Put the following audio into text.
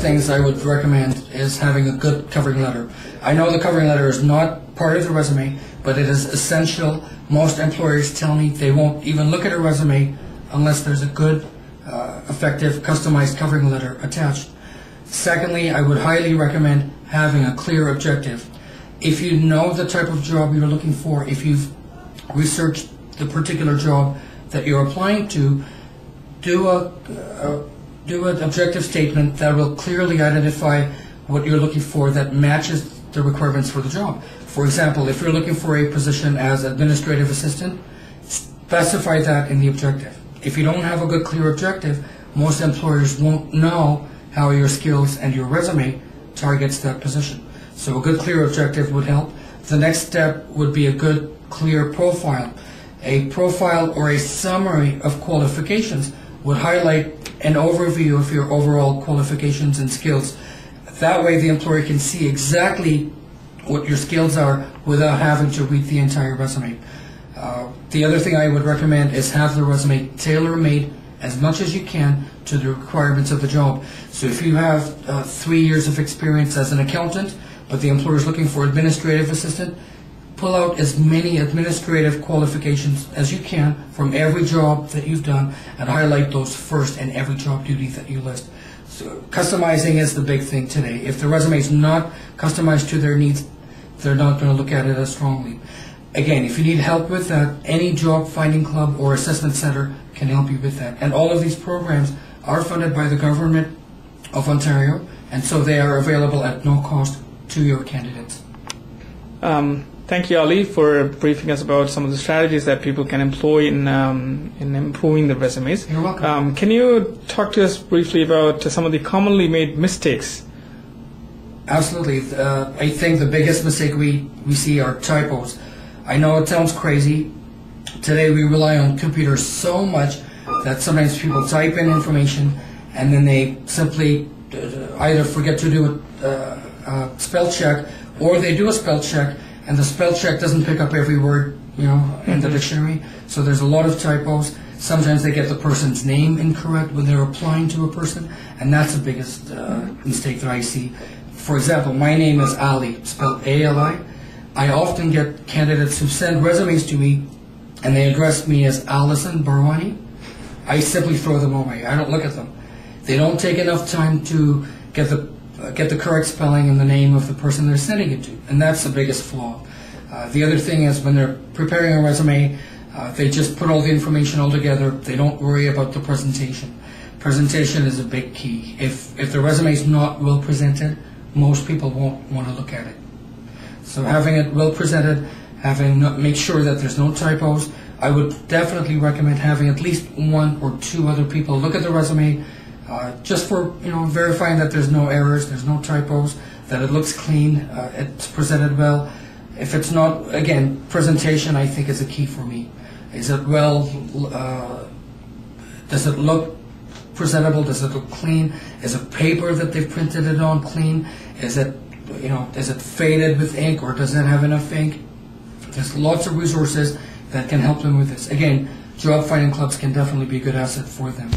things I would recommend is having a good covering letter. I know the covering letter is not part of the resume, but it is essential. Most employers tell me they won't even look at a resume unless there's a good, effective, customized covering letter attached. Secondly, I would highly recommend having a clear objective. If you know the type of job you're looking for, if you've researched the particular job that you're applying to, do an objective statement that will clearly identify what you're looking for that matches the requirements for the job. For example, if you're looking for a position as administrative assistant, specify that in the objective. If you don't have a good, clear objective, most employers won't know how your skills and your resume targets that position. So a good, clear objective would help. The next step would be a good, clear profile. A profile or a summary of qualifications would highlight an overview of your overall qualifications and skills. That way the employer can see exactly what your skills are without having to read the entire resume. The other thing I would recommend is have the resume tailor-made as much as you can to the requirements of the job. So if you have 3 years of experience as an accountant, but the employer is looking for administrative assistant, pull out as many administrative qualifications as you can from every job that you've done and highlight those first in every job duty that you list. So customizing is the big thing today. If the resume is not customized to their needs, they're not going to look at it as strongly. Again, if you need help with that, any job finding club or assessment center can help you with that. And all of these programs are funded by the government of Ontario, and so they are available at no cost to your candidates. Thank you, Ali, for briefing us about some of the strategies that people can employ in improving their resumes. You're welcome. Can you talk to us briefly about some of the commonly made mistakes? Absolutely. I think the biggest mistake we see are typos. I know it sounds crazy. Today we rely on computers so much that sometimes people type in information and then they simply either forget to do a spell check, or they do a spell check and the spell check doesn't pick up every word, in the dictionary. So there's a lot of typos. Sometimes they get the person's name incorrect when they're applying to a person, and that's the biggest mistake that I see. For example, my name is Ali, spelled A-L-I. I often get candidates who send resumes to me and they address me as Alison Barwani. I simply throw them away. I don't look at them. They don't take enough time to get the correct spelling and the name of the person they're sending it to, and that's the biggest flaw. The other thing is when they're preparing a resume, they just put all the information all together. They don't worry about the presentation. Presentation is a big key. If the resume is not well presented, most people won't want to look at it. So having it well presented, make sure that there's no typos. I would definitely recommend having at least 1 or 2 other people look at the resume, just for verifying that there's no errors, there's no typos, that it looks clean, it's presented well. If it's not, again, presentation I think is a key for me. Is it well? Does it look presentable? Does it look clean? Is the paper that they've printed it on clean? Is it faded with ink, or does it have enough ink? There's lots of resources that can help them with this. Again, job finding clubs can definitely be a good asset for them.